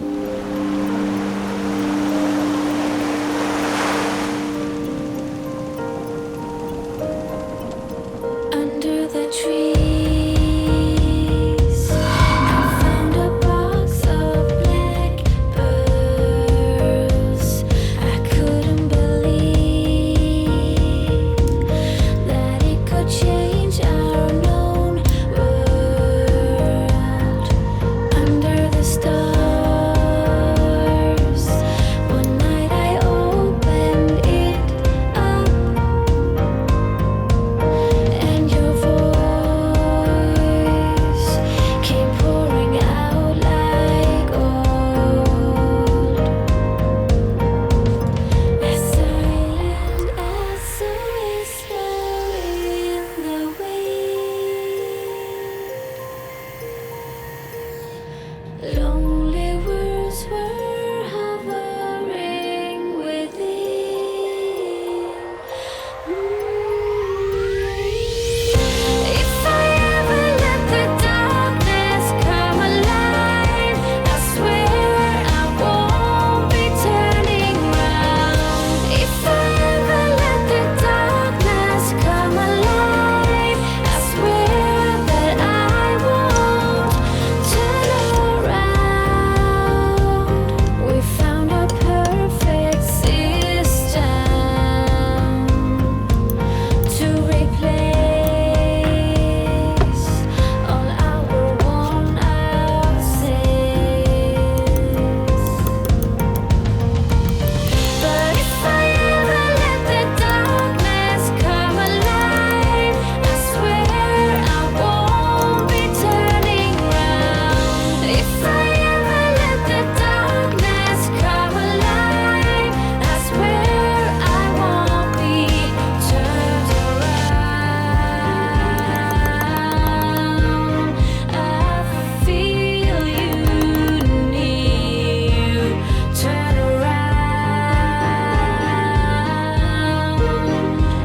Under the trees, I found a box of black pearls. I couldn't believe that it could change our known world. Under the stars, one night I opened it up, and your voice came pouring out like gold, as silent as a whisper in the wind. Lonely words were hovering within. If I ever let the darkness come alive, I swear I won't be turning round. If I ever let the darkness come alive, I swear that I won't turn around. We found a perfect system to replace all our worn out sins. But if I ever let the darkness come alive, I swear I won't be turning round. If I ever let the darkness come alive, I swear I won't be turned around. I feel you near. Turn around.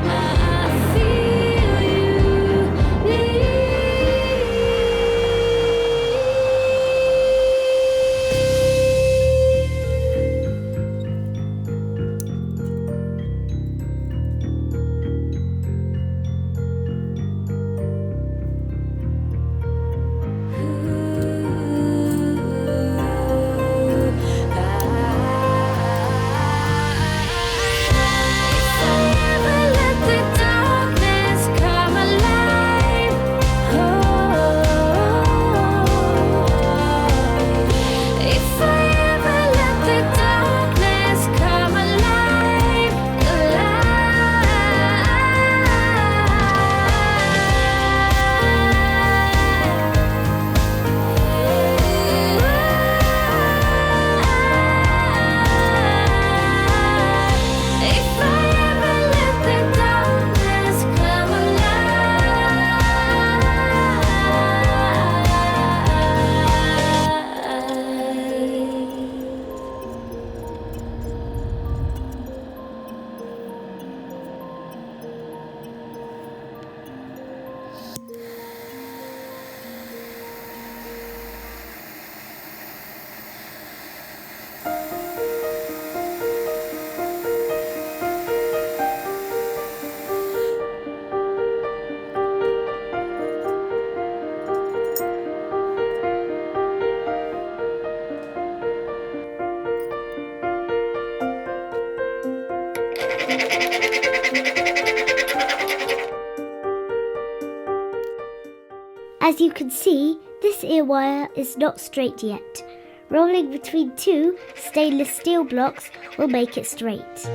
I feel you near. If I ever let the darkness come alive, if I ever let the darkness come alive. As you can see, this ear wire is not straight yet. Rolling between two stainless steel blocks will make it straight.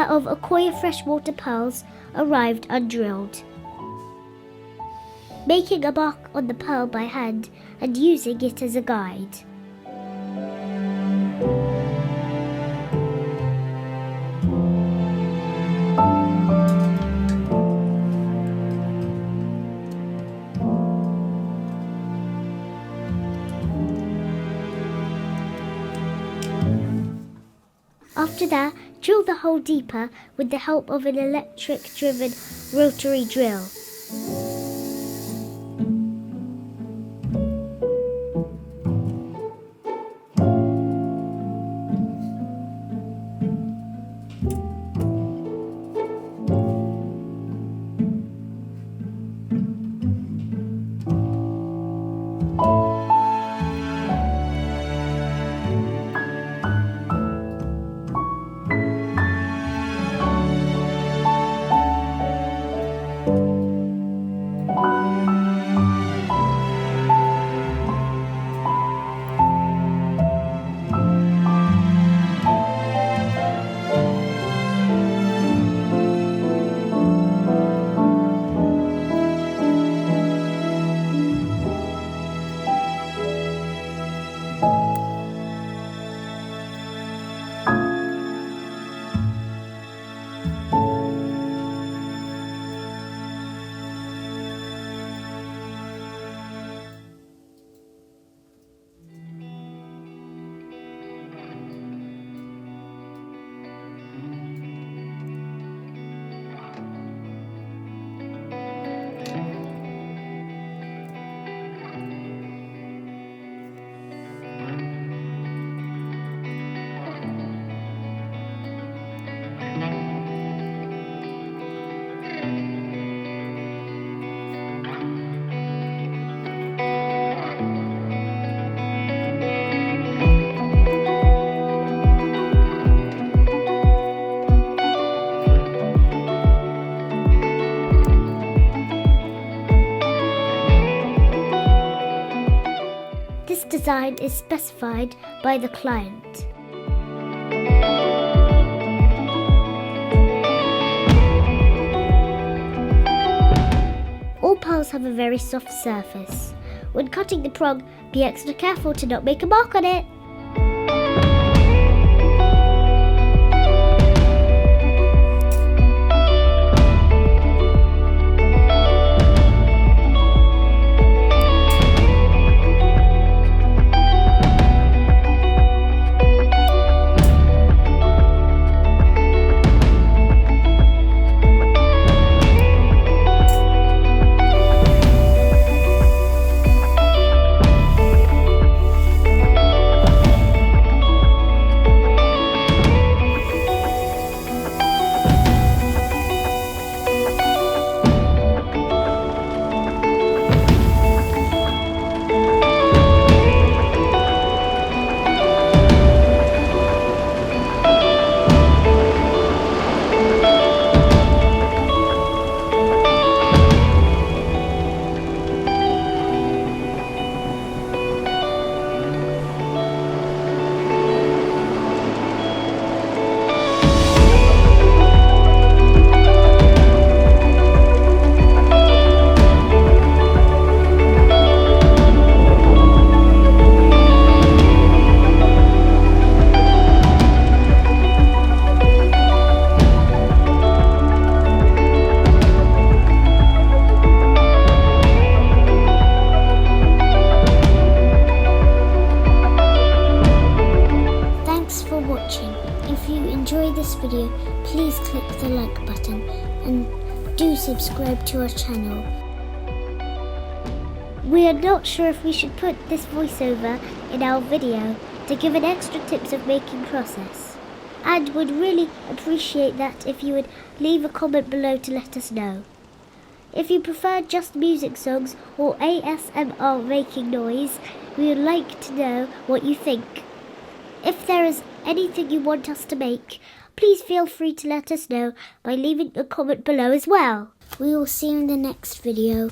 pair of Akoya freshwater pearls arrived undrilled. Making a mark on the pearl by hand and using it as a guide. After that, drill the hole deeper with the help of an electric-driven rotary drill. This design is specified by the client. All pearls have a very soft surface. When cutting the prong, be extra careful to not make a mark on it. If you enjoyed this video, please click the like button and do subscribe to our channel. We are not sure if we should put this voiceover in our video to give an extra tips of making process, and would really appreciate that if you would leave a comment below to let us know. If you prefer just music songs or ASMR making noise, we would like to know what you think. If there is anything you want us to make, please feel free to let us know by leaving a comment below as well. We will see you in the next video.